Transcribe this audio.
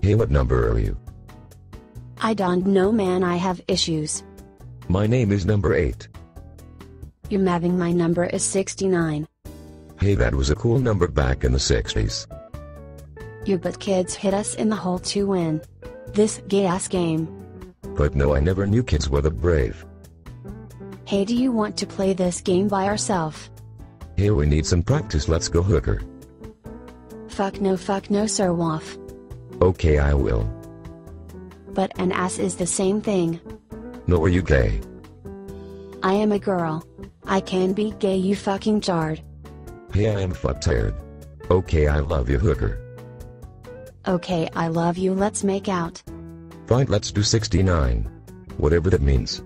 Hey, what number are you? I don't know, man, I have issues. My name is number 8. You're mapping, my number is 69. Hey, that was a cool number back in the 60s. You but kids hit us in the hole to win this gay-ass game. But no, I never knew kids were the brave. Hey, do you want to play this game by ourselves? Hey, we need some practice, let's go hooker. Fuck no, sir Waff. Okay, I will. But an ass is the same thing. No, are you gay? I am a girl. I can be gay, you fucking jard. Hey, I am fuck tired. Okay, I love you, hooker. Okay, I love you, let's make out. Fine, let's do 69. Whatever that means.